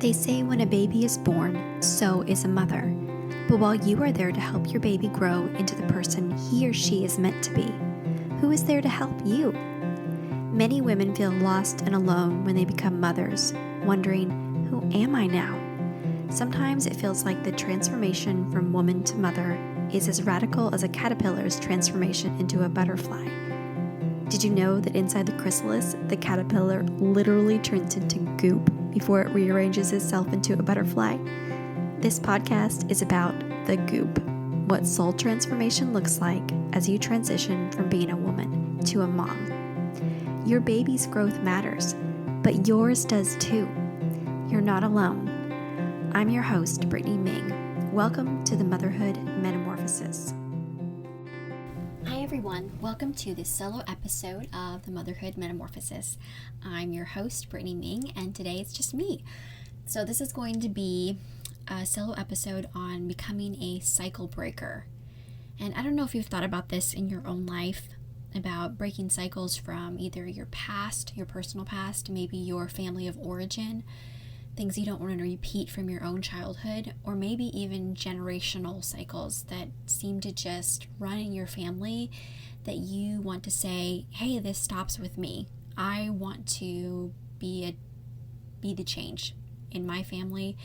They say when a baby is born, so is a mother. But while you are there to help your baby grow into the person he or she is meant to be, who is there to help you? Many women feel lost and alone when they become mothers, wondering, who am I now? Sometimes it feels like the transformation from woman to mother is as radical as a caterpillar's transformation into a butterfly. Did you know that inside the chrysalis, the caterpillar literally turns into goop before it rearranges itself into a butterfly? This podcast is about the goop, what soul transformation looks like as you transition from being a woman to a mom. Your baby's growth matters, but yours does too. You're not alone. I'm your host, Brittany Meng. Welcome to the Motherhood Metamorphosis. Hi everyone, welcome to this solo episode of the Motherhood Metamorphosis. I'm your host, Brittany Meng, and today it's just me. So this is going to be a solo episode on becoming a cycle breaker. And I don't know if you've thought about this in your own life, about breaking cycles from either your past, your personal past, maybe your family of origin, things you don't want to repeat from your own childhood, or maybe even generational cycles that seem to just run in your family that you want to say, hey, this stops with me. I want to be the change in my family.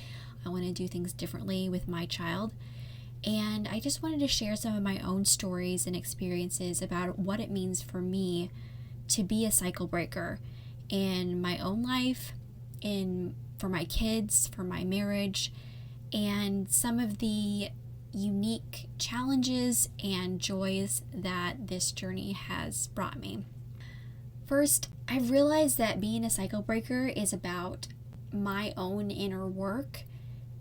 I want to do things differently with my child. And I just wanted to share some of my own stories and experiences about what it means for me to be a cycle breaker in my own life, for my kids, for my marriage, and some of the unique challenges and joys that this journey has brought me. First, I've realized that being a cycle breaker is about my own inner work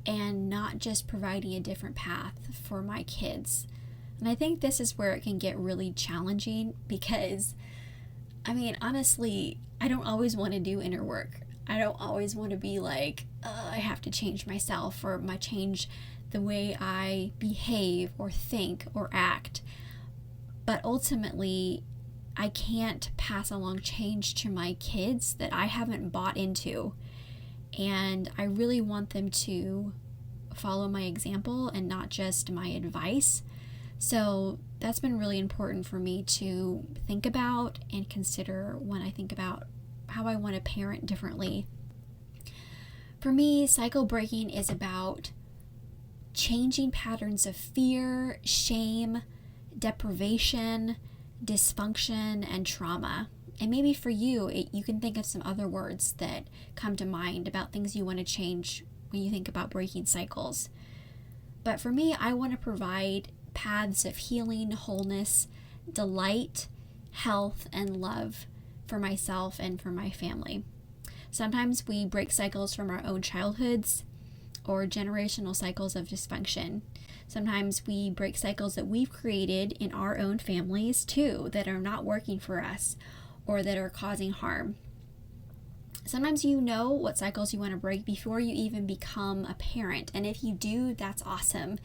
and not just providing a different path for my kids. And I think this is where it can get really challenging because, honestly, I don't always want to do inner work. I don't always want to be like, I have to change myself or change the way I behave or think or act. But ultimately, I can't pass along change to my kids that I haven't bought into. And I really want them to follow my example and not just my advice. So that's been really important for me to think about and consider when I think about how I want to parent differently. For me, cycle breaking is about changing patterns of fear, shame, deprivation, dysfunction, and trauma. And maybe for you, you can think of some other words that come to mind about things you want to change when you think about breaking cycles. But for me, I want to provide paths of healing, wholeness, delight, health, and love for myself and for my family. Sometimes we break cycles from our own childhoods or generational cycles of dysfunction. Sometimes we break cycles that we've created in our own families too, that are not working for us or that are causing harm. Sometimes you know what cycles you want to break before you even become a parent. And if you do, that's awesome.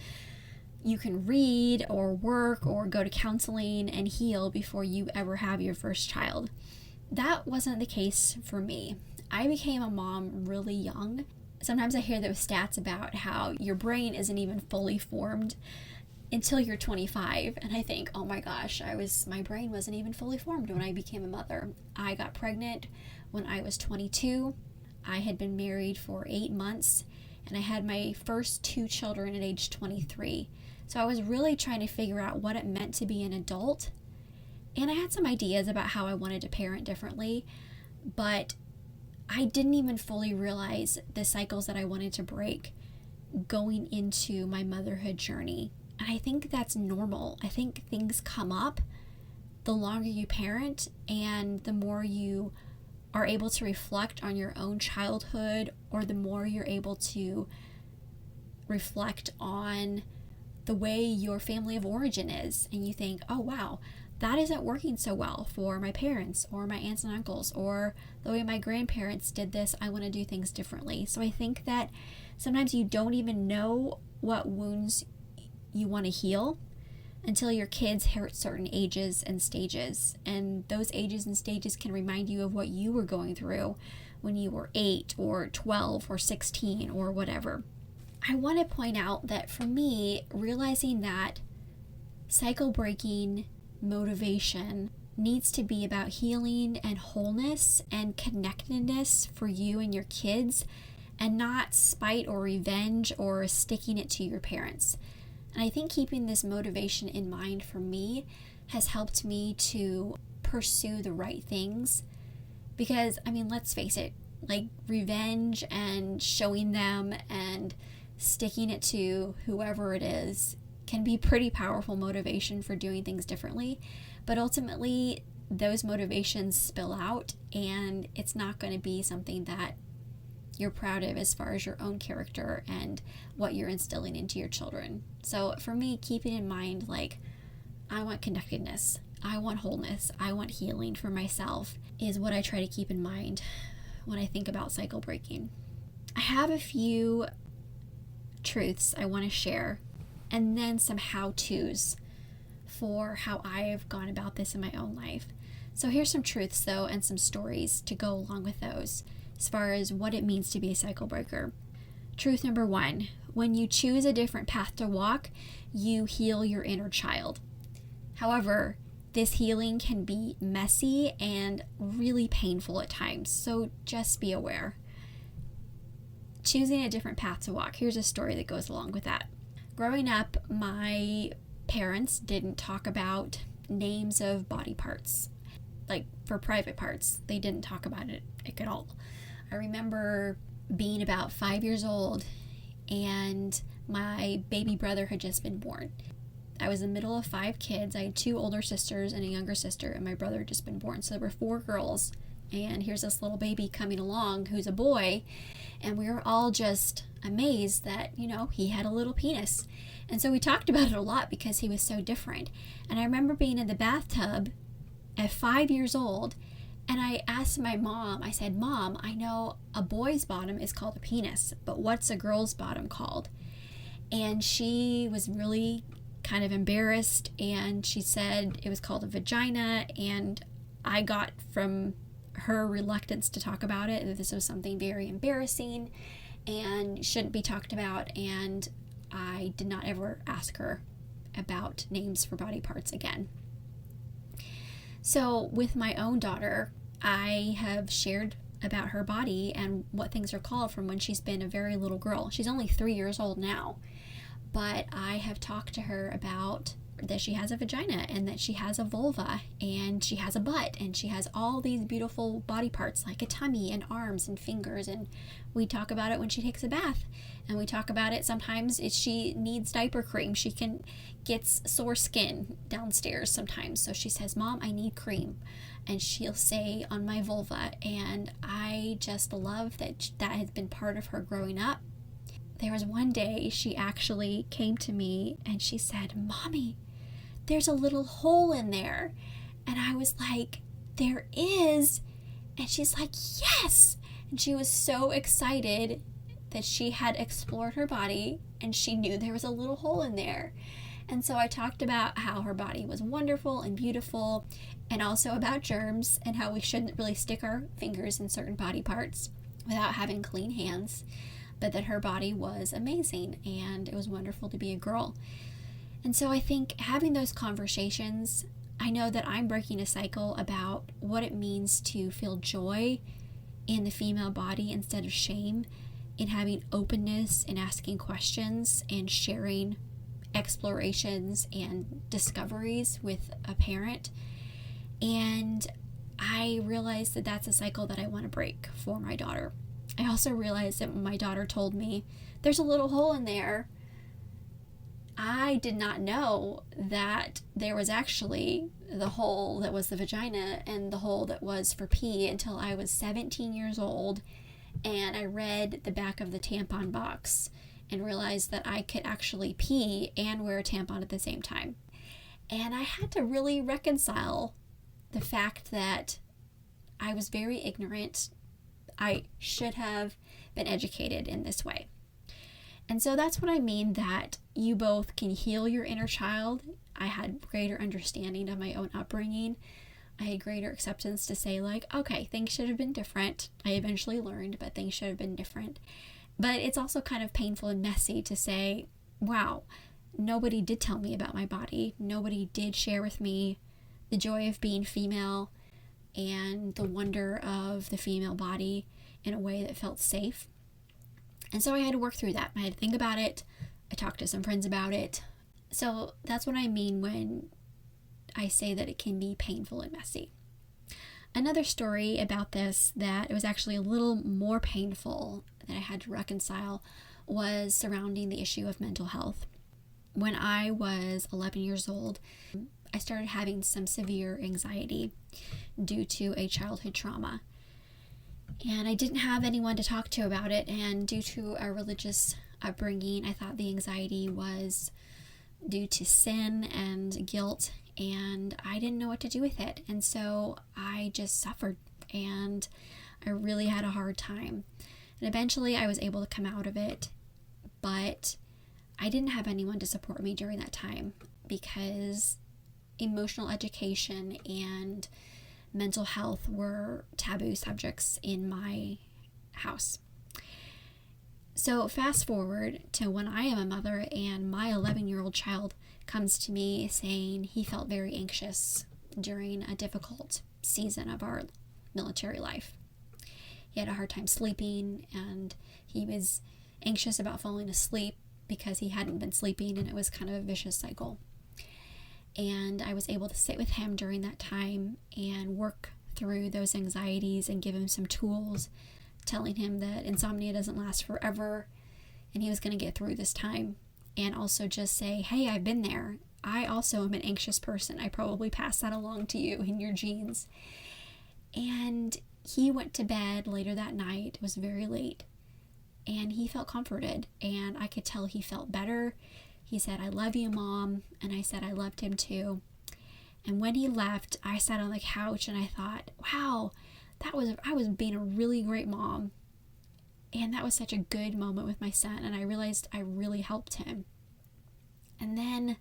You can read or work or go to counseling and heal before you ever have your first child. That wasn't the case for me. I became a mom really young. Sometimes I hear those stats about how your brain isn't even fully formed until you're 25. And I think, oh my gosh, my brain wasn't even fully formed when I became a mother. I got pregnant when I was 22. I had been married for 8 months and I had my first 2 children at age 23. So I was really trying to figure out what it meant to be an adult. And I had some ideas about how I wanted to parent differently, but I didn't even fully realize the cycles that I wanted to break going into my motherhood journey. And I think that's normal. I think things come up the longer you parent and the more you are able to reflect on your own childhood, or the more you're able to reflect on the way your family of origin is. And you think, oh wow, that isn't working so well for my parents or my aunts and uncles, or the way my grandparents did this. I want to do things differently. So I think that sometimes you don't even know what wounds you want to heal until your kids hit certain ages and stages. And those ages and stages can remind you of what you were going through when you were 8 or 12 or 16 or whatever. I want to point out that for me, realizing that cycle breaking motivation needs to be about healing and wholeness and connectedness for you and your kids, and not spite or revenge or sticking it to your parents. And I think keeping this motivation in mind for me has helped me to pursue the right things. Because, I mean, let's face it, like revenge and showing them and sticking it to whoever it is can be pretty powerful motivation for doing things differently. But ultimately, those motivations spill out, and it's not going to be something that you're proud of as far as your own character and what you're instilling into your children. So for me, keeping in mind, like, I want connectedness, I want wholeness, I want healing for myself is what I try to keep in mind when I think about cycle breaking. I have a few truths I want to share, and then some how-tos for how I've gone about this in my own life. So here's some truths though, and some stories to go along with those as far as what it means to be a cycle breaker. Truth number 1, when you choose a different path to walk, you heal your inner child. However, this healing can be messy and really painful at times, so just be aware. Choosing a different path to walk. Here's a story that goes along with that. Growing up, my parents didn't talk about names of body parts. Like for private parts, they didn't talk about it at all. I remember being about 5 years old and my baby brother had just been born. I was in the middle of 5 kids. I had 2 older sisters and a younger sister, and my brother had just been born. So there were 4 girls, and here's this little baby coming along who's a boy, and we were all just amazed that, he had a little penis. And so we talked about it a lot because he was so different. And I remember being in the bathtub at 5 years old, and I asked my mom, I said, "Mom, I know a boy's bottom is called a penis, but what's a girl's bottom called?" And she was really kind of embarrassed, and she said it was called a vagina, and I got from her reluctance to talk about it that this was something very embarrassing and shouldn't be talked about, and I did not ever ask her about names for body parts again. So with my own daughter, I have shared about her body and what things are called from when she's been a very little girl. She's only 3 years old now, but I have talked to her about that she has a vagina and that she has a vulva and she has a butt and she has all these beautiful body parts like a tummy and arms and fingers, and we talk about it when she takes a bath, and we talk about it sometimes if she needs diaper cream. She gets sore skin downstairs sometimes, so she says, "Mom, I need cream," and she'll say on my vulva, and I just love that has been part of her growing up. There was one day she actually came to me and she said, "Mommy, there's a little hole in there." And I was like, "There is?" And she's like, "Yes." And she was so excited that she had explored her body and she knew there was a little hole in there. And so I talked about how her body was wonderful and beautiful, and also about germs and how we shouldn't really stick our fingers in certain body parts without having clean hands, but that her body was amazing and it was wonderful to be a girl. And so I think having those conversations, I know that I'm breaking a cycle about what it means to feel joy in the female body instead of shame, in having openness and asking questions and sharing explorations and discoveries with a parent. And I realized that that's a cycle that I want to break for my daughter. I also realized that when my daughter told me, "There's a little hole in there," I did not know that there was actually the hole that was the vagina and the hole that was for pee until I was 17 years old, and I read the back of the tampon box and realized that I could actually pee and wear a tampon at the same time. And I had to really reconcile the fact that I was very ignorant. I should have been educated in this way. And so that's what I mean, that you both can heal your inner child. I had greater understanding of my own upbringing. I had greater acceptance to say, like, okay, things should have been different. I eventually learned, but things should have been different. But it's also kind of painful and messy to say, wow, nobody did tell me about my body. Nobody did share with me the joy of being female and the wonder of the female body in a way that felt safe. And so I had to work through that. I had to think about it. I talked to some friends about it. So that's what I mean when I say that it can be painful and messy. Another story about this that it was actually a little more painful that I had to reconcile was surrounding the issue of mental health. When I was 11 years old, I started having some severe anxiety due to a childhood trauma. And I didn't have anyone to talk to about it, and due to a religious upbringing, I thought the anxiety was due to sin and guilt, and I didn't know what to do with it. And so I just suffered, and I really had a hard time. And eventually I was able to come out of it, but I didn't have anyone to support me during that time because emotional education and mental health were taboo subjects in my house. So fast forward to when I am a mother and my 11-year-old child comes to me saying he felt very anxious during a difficult season of our military life. He had a hard time sleeping, and he was anxious about falling asleep because he hadn't been sleeping, and it was kind of a vicious cycle. And I was able to sit with him during that time and work through those anxieties and give him some tools, telling him that insomnia doesn't last forever and he was going to get through this time. And also just say, hey, I've been there. I also am an anxious person. I probably passed that along to you in your genes. And he went to bed later that night. It was very late. And he felt comforted. And I could tell he felt better. He said, I love you, Mom. And I said, I loved him too. And when he left, I sat on the couch and I thought, wow, I was being a really great mom. And that was such a good moment with my son. And I realized I really helped him. And then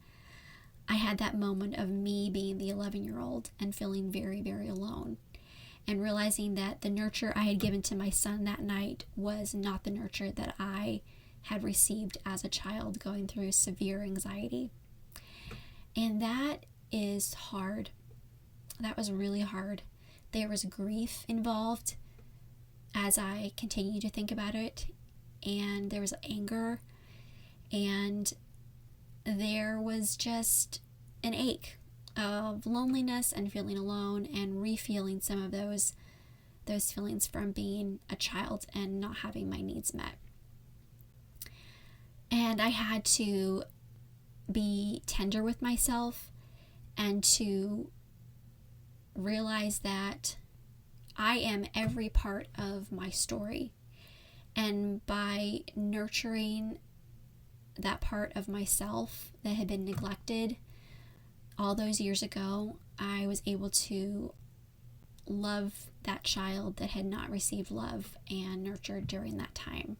I had that moment of me being the 11-year-old and feeling very, very alone. And realizing that the nurture I had given to my son that night was not the nurture that I had received as a child going through severe anxiety. And that is hard. That was really hard. There was grief involved as I continued to think about it, and there was anger, and there was just an ache of loneliness and feeling alone and re-feeling some of those feelings from being a child and not having my needs met. And I had to be tender with myself and to realize that I am every part of my story. And by nurturing that part of myself that had been neglected all those years ago, I was able to love that child that had not received love and nurtured during that time.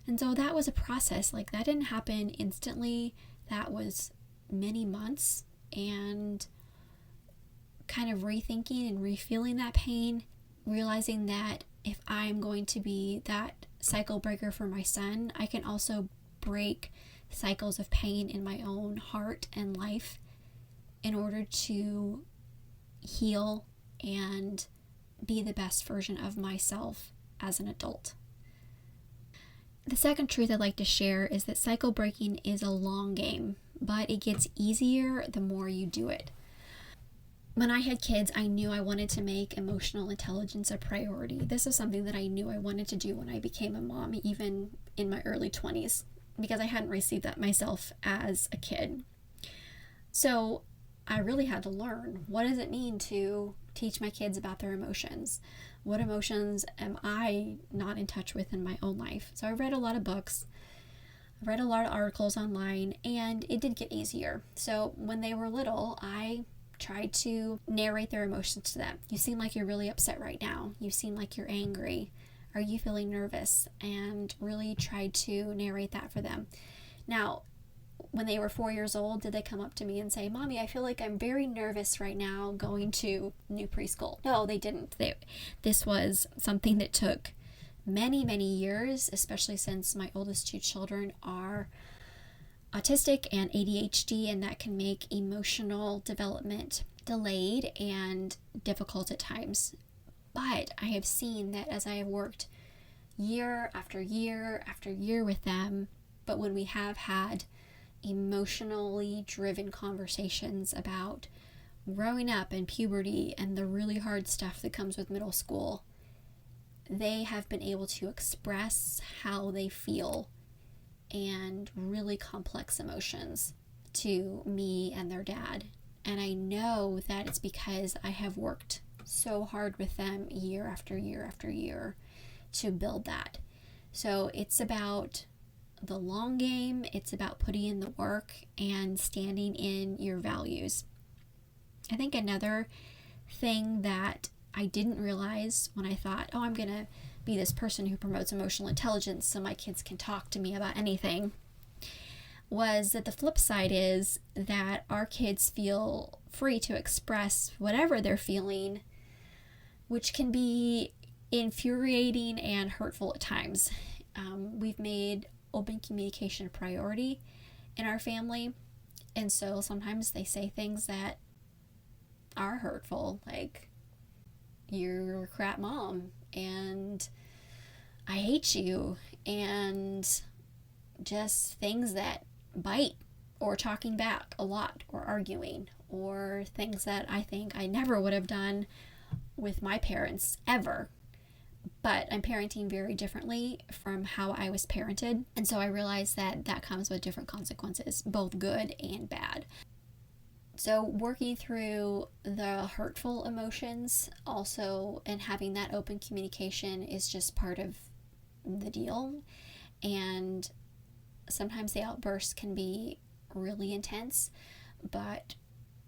And so that was a process. Like, that didn't happen instantly. That was many months, and kind of rethinking and refeeling that pain, realizing that if I'm going to be that cycle breaker for my son, I can also break cycles of pain in my own heart and life in order to heal and be the best version of myself as an adult. The second truth I'd like to share is that cycle breaking is a long game, but it gets easier the more you do it. When I had kids, I knew I wanted to make emotional intelligence a priority. This is something that I knew I wanted to do when I became a mom, even in my early 20s, because I hadn't received that myself as a kid. So I really had to learn, what does it mean to teach my kids about their emotions? What emotions am I not in touch with in my own life? So I read a lot of books, I read a lot of articles online, and it did get easier. So when they were little, I tried to narrate their emotions to them. You seem like you're really upset right now. You seem like you're angry. Are you feeling nervous? And really tried to narrate that for them. Now, when they were 4 years old, did they come up to me and say, Mommy, I feel like I'm very nervous right now going to new preschool? No, they didn't. This was something that took many, many years, especially since my oldest two children are autistic and ADHD, and that can make emotional development delayed and difficult at times. But I have seen that as I have worked year after year after year with them, but when we have had emotionally driven conversations about growing up and puberty and the really hard stuff that comes with middle school, they have been able to express how they feel and really complex emotions to me and their dad. And I know that it's because I have worked so hard with them year after year after year to build that. So it's about the long game. It's about putting in the work and standing in your values. I think another thing that I didn't realize when I thought, I'm going to be this person who promotes emotional intelligence so my kids can talk to me about anything, was that the flip side is that our kids feel free to express whatever they're feeling, which can be infuriating and hurtful at times. We've made open communication a priority in our family, and so sometimes they say things that are hurtful, like, you're a crap mom, and I hate you, and just things that bite, or talking back a lot, or arguing, or things that I think I never would have done with my parents ever. But I'm parenting very differently from how I was parented, and so I realized that that comes with different consequences, both good and bad. So working through the hurtful emotions also, and having that open communication, is just part of the deal. And sometimes the outbursts can be really intense, but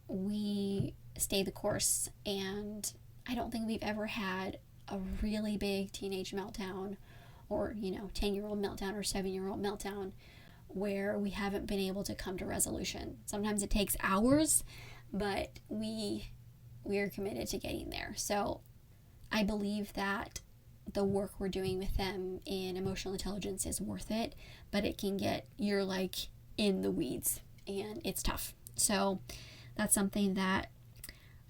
we stay the course. And I don't think we've ever had a really big teenage meltdown, or 10-year-old meltdown or 7-year-old meltdown, where we haven't been able to come to resolution. Sometimes it takes hours, but we are committed to getting there. So I believe that the work we're doing with them in emotional intelligence is worth it, but it can you're like in the weeds, and it's tough. So that's something that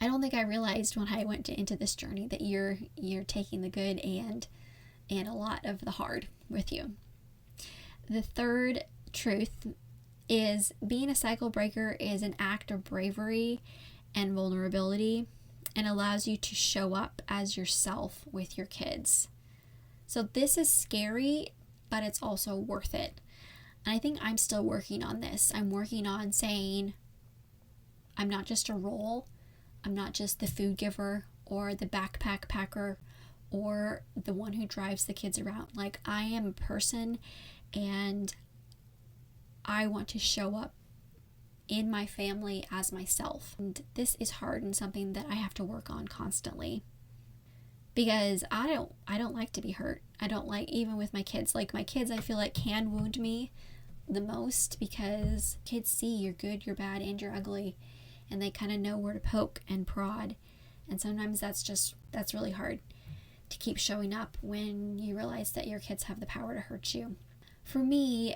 I don't think I realized when I went into this journey, that you're taking the good and a lot of the hard with you. The third truth is being a cycle breaker is an act of bravery and vulnerability, and allows you to show up as yourself with your kids. So this is scary, but it's also worth it. And I think I'm still working on this. I'm working on saying, I'm not just a role. I'm not just the food giver or the backpack packer or the one who drives the kids around. Like, I am a person, and I want to show up in my family as myself. And this is hard, and something that I have to work on constantly, because I don't like to be hurt. I don't like, even with my kids. Like, my kids, I feel like, can wound me the most, because kids see you're good, you're bad, and you're ugly, and they kind of know where to poke and prod. And sometimes that's really hard to keep showing up when you realize that your kids have the power to hurt you. For me,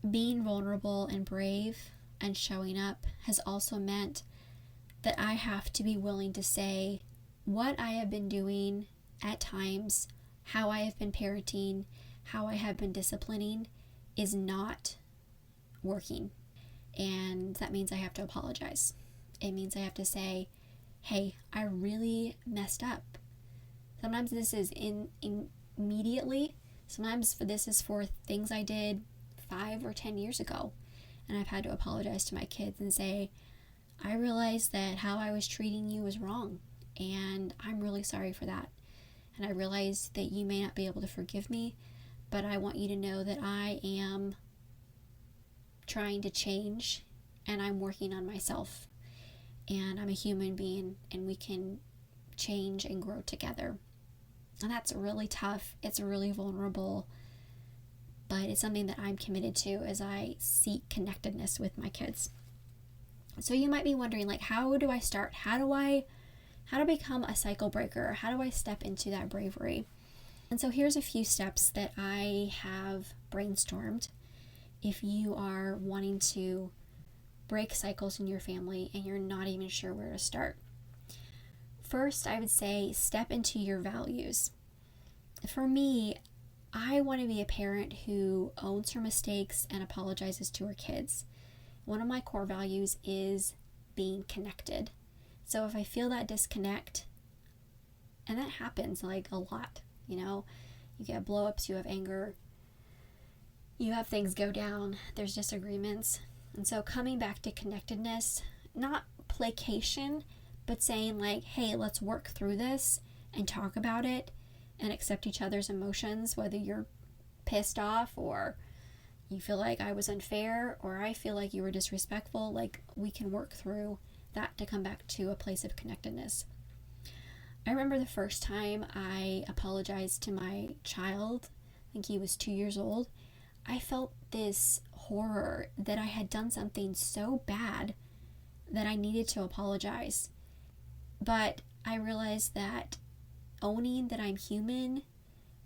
being vulnerable and brave and showing up has also meant that I have to be willing to say what I have been doing at times, how I have been parenting, how I have been disciplining is not working. And that means I have to apologize. It means I have to say, hey, I really messed up. Sometimes this is immediately. Sometimes this is for things I did 5 or 10 years ago. And I've had to apologize to my kids and say, I realized that how I was treating you was wrong, and I'm really sorry for that. And I realize that you may not be able to forgive me, but I want you to know that I am trying to change, and I'm working on myself, and I'm a human being, and we can change and grow together. And that's really tough. It's really vulnerable, but it's something that I'm committed to as I seek connectedness with my kids. So you might be wondering, like, how do I start? How to become a cycle breaker? How do I step into that bravery? And so here's a few steps that I have brainstormed if you are wanting to break cycles in your family and you're not even sure where to start. First, I would say step into your values. For me, I want to be a parent who owns her mistakes and apologizes to her kids. One of my core values is being connected. So if I feel that disconnect, and that happens like a lot, you get blow-ups, you have anger, you have things go down, there's disagreements. And so coming back to connectedness, not placation, but saying like, hey, let's work through this and talk about it and accept each other's emotions, whether you're pissed off or you feel like I was unfair or I feel like you were disrespectful. Like, we can work through that to come back to a place of connectedness. I remember the first time I apologized to my child, I think he was 2 years old. I felt this horror that I had done something so bad that I needed to apologize. But I realized that owning that I'm human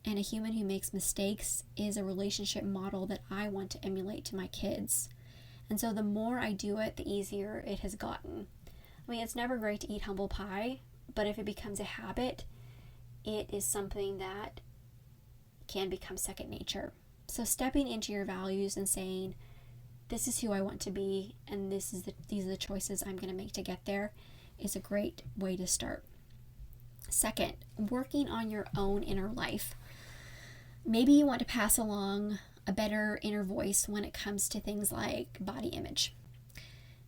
and a human who makes mistakes is a relationship model that I want to emulate to my kids. And so the more I do it, the easier it has gotten. I mean, it's never great to eat humble pie, but if it becomes a habit, it is something that can become second nature. So stepping into your values and saying, this is who I want to be, and these are the choices I'm going to make to get there, is a great way to start. Second, working on your own inner life. Maybe you want to pass along a better inner voice when it comes to things like body image.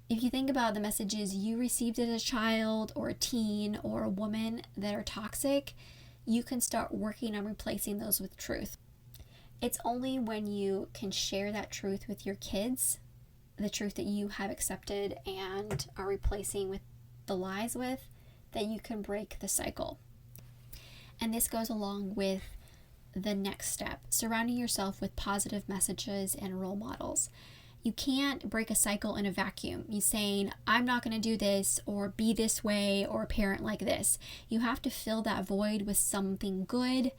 If you think about the messages you received as a child or a teen or a woman that are toxic, you can start working on replacing those with truth. It's only when you can share that truth with your kids, the truth that you have accepted and are replacing with the lies with, that you can break the cycle. And this goes along with the next step, surrounding yourself with positive messages and role models. You can't break a cycle in a vacuum. You saying, I'm not going to do this or be this way or parent like this. You have to fill that void with something good,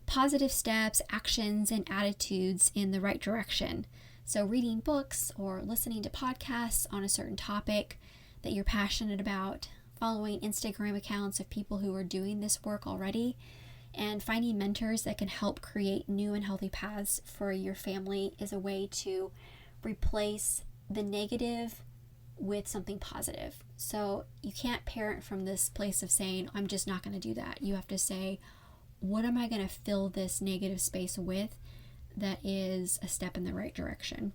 positive steps, actions, and attitudes in the right direction. So reading books or listening to podcasts on a certain topic that you're passionate about, following Instagram accounts of people who are doing this work already, and finding mentors that can help create new and healthy paths for your family is a way to replace the negative with something positive. So you can't parent from this place of saying, I'm just not going to do that. You have to say, what am I going to fill this negative space with that is a step in the right direction?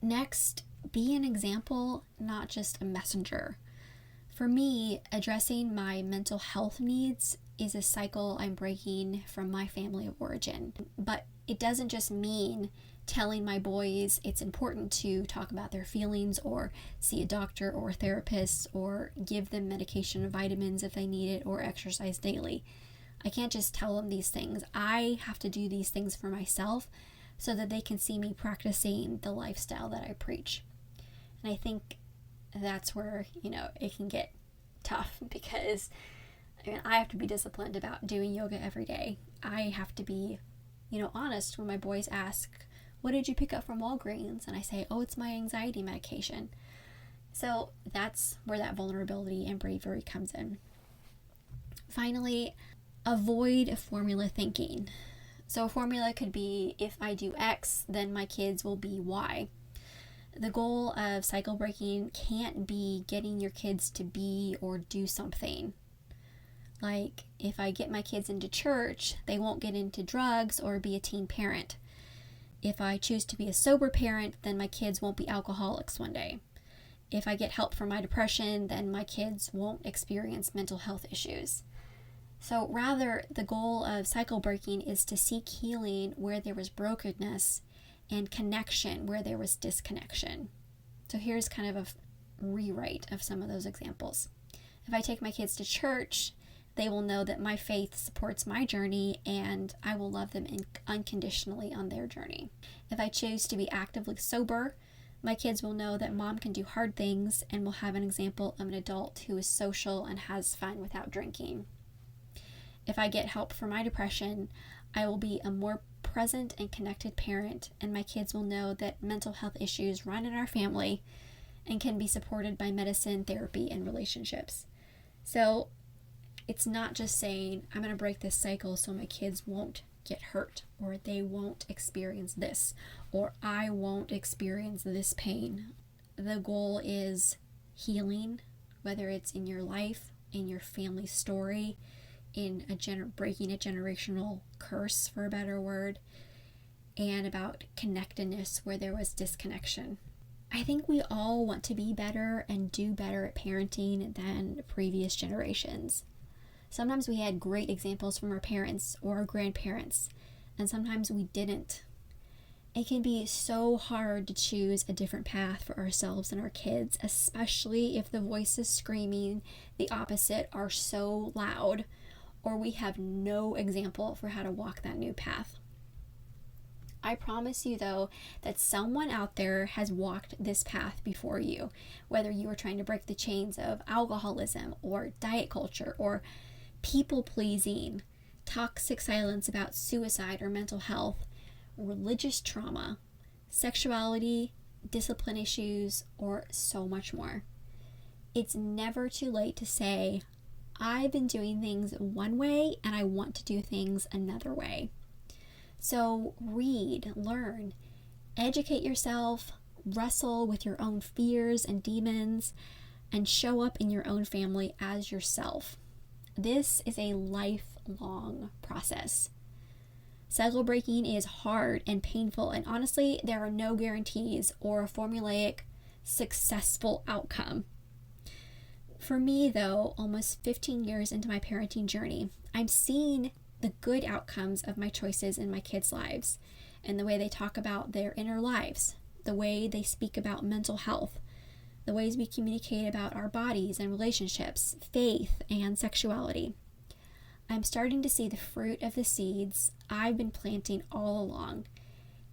Next, be an example, not just a messenger. For me, addressing my mental health needs is a cycle I'm breaking from my family of origin. But it doesn't just mean telling my boys it's important to talk about their feelings or see a doctor or a therapist or give them medication or vitamins if they need it or exercise daily. I can't just tell them these things. I have to do these things for myself so that they can see me practicing the lifestyle that I preach. And I think that's where, it can get tough because I have to be disciplined about doing yoga every day. I have to be, honest when my boys ask, what did you pick up from Walgreens? And I say, oh, it's my anxiety medication. So that's where that vulnerability and bravery comes in. Finally, avoid formula thinking. So a formula could be, if I do X, then my kids will be Y. The goal of cycle breaking can't be getting your kids to be or do something. Like, if I get my kids into church, they won't get into drugs or be a teen parent. If I choose to be a sober parent, then my kids won't be alcoholics one day. If I get help for my depression, then my kids won't experience mental health issues. So rather, the goal of cycle breaking is to seek healing where there was brokenness and connection where there was disconnection. So here's kind of a rewrite of some of those examples. If I take my kids to church, They will know that my faith supports my journey and I will love them unconditionally on their journey. If I choose to be actively sober, my kids will know that mom can do hard things and will have an example of an adult who is social and has fun without drinking. If I get help for my depression, I will be a more present and connected parent, and my kids will know that mental health issues run in our family and can be supported by medicine, therapy, and relationships. So it's not just saying, I'm going to break this cycle so my kids won't get hurt, or they won't experience this, or I won't experience this pain. The goal is healing, whether it's in your life, in your family story, in breaking a generational curse, for a better word, and about connectedness where there was disconnection. I think we all want to be better and do better at parenting than previous generations. Sometimes we had great examples from our parents or our grandparents, and sometimes we didn't. It can be so hard to choose a different path for ourselves and our kids, especially if the voices screaming the opposite are so loud, or we have no example for how to walk that new path. I promise you, though, that someone out there has walked this path before you, whether you are trying to break the chains of alcoholism or diet culture or people-pleasing, toxic silence about suicide or mental health, religious trauma, sexuality, discipline issues, or so much more. It's never too late to say, I've been doing things one way and I want to do things another way. So read, learn, educate yourself, wrestle with your own fears and demons, and show up in your own family as yourself. This is a lifelong process. Cycle breaking is hard and painful, and honestly, there are no guarantees or a formulaic, successful outcome. For me, though, almost 15 years into my parenting journey, I'm seeing the good outcomes of my choices in my kids' lives, and the way they talk about their inner lives, the way they speak about mental health, the ways we communicate about our bodies and relationships, faith, and sexuality. I'm starting to see the fruit of the seeds I've been planting all along,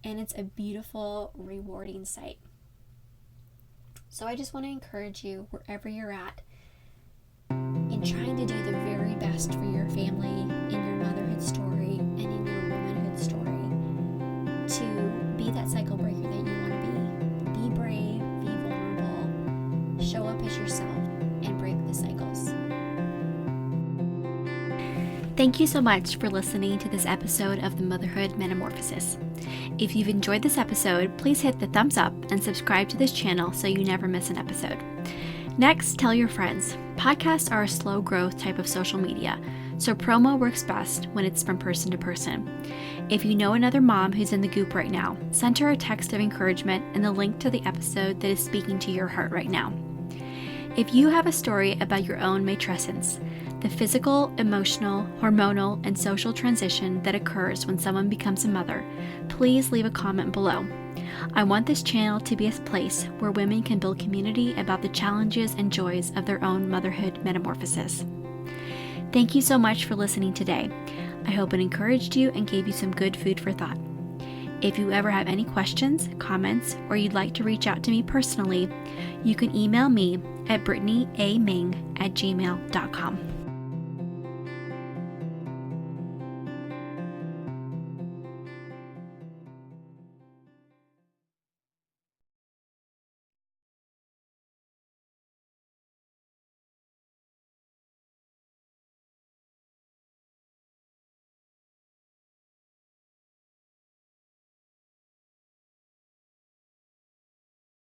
and it's a beautiful, rewarding sight. So I just want to encourage you, wherever you're at, in trying to do the very best for your family, in your motherhood story, and in your womanhood story, to be that cycle breaker that you want to be. Be brave, be vulnerable, show up as yourself, and break the cycles. Thank you so much for listening to this episode of the Motherhood Metamorphosis. If you've enjoyed this episode, please hit the thumbs up and subscribe to this channel so you never miss an episode. Next, tell your friends. Podcasts are a slow growth type of social media, so promo works best when it's from person to person. If you know another mom who's in the goop right now, send her a text of encouragement and the link to the episode that is speaking to your heart right now. If you have a story about your own matrescence, the physical, emotional, hormonal, and social transition that occurs when someone becomes a mother, please leave a comment below. I want this channel to be a place where women can build community about the challenges and joys of their own motherhood metamorphosis. Thank you so much for listening today. I hope it encouraged you and gave you some good food for thought. If you ever have any questions, comments, or you'd like to reach out to me personally, you can email me at brittanyameng@gmail.com.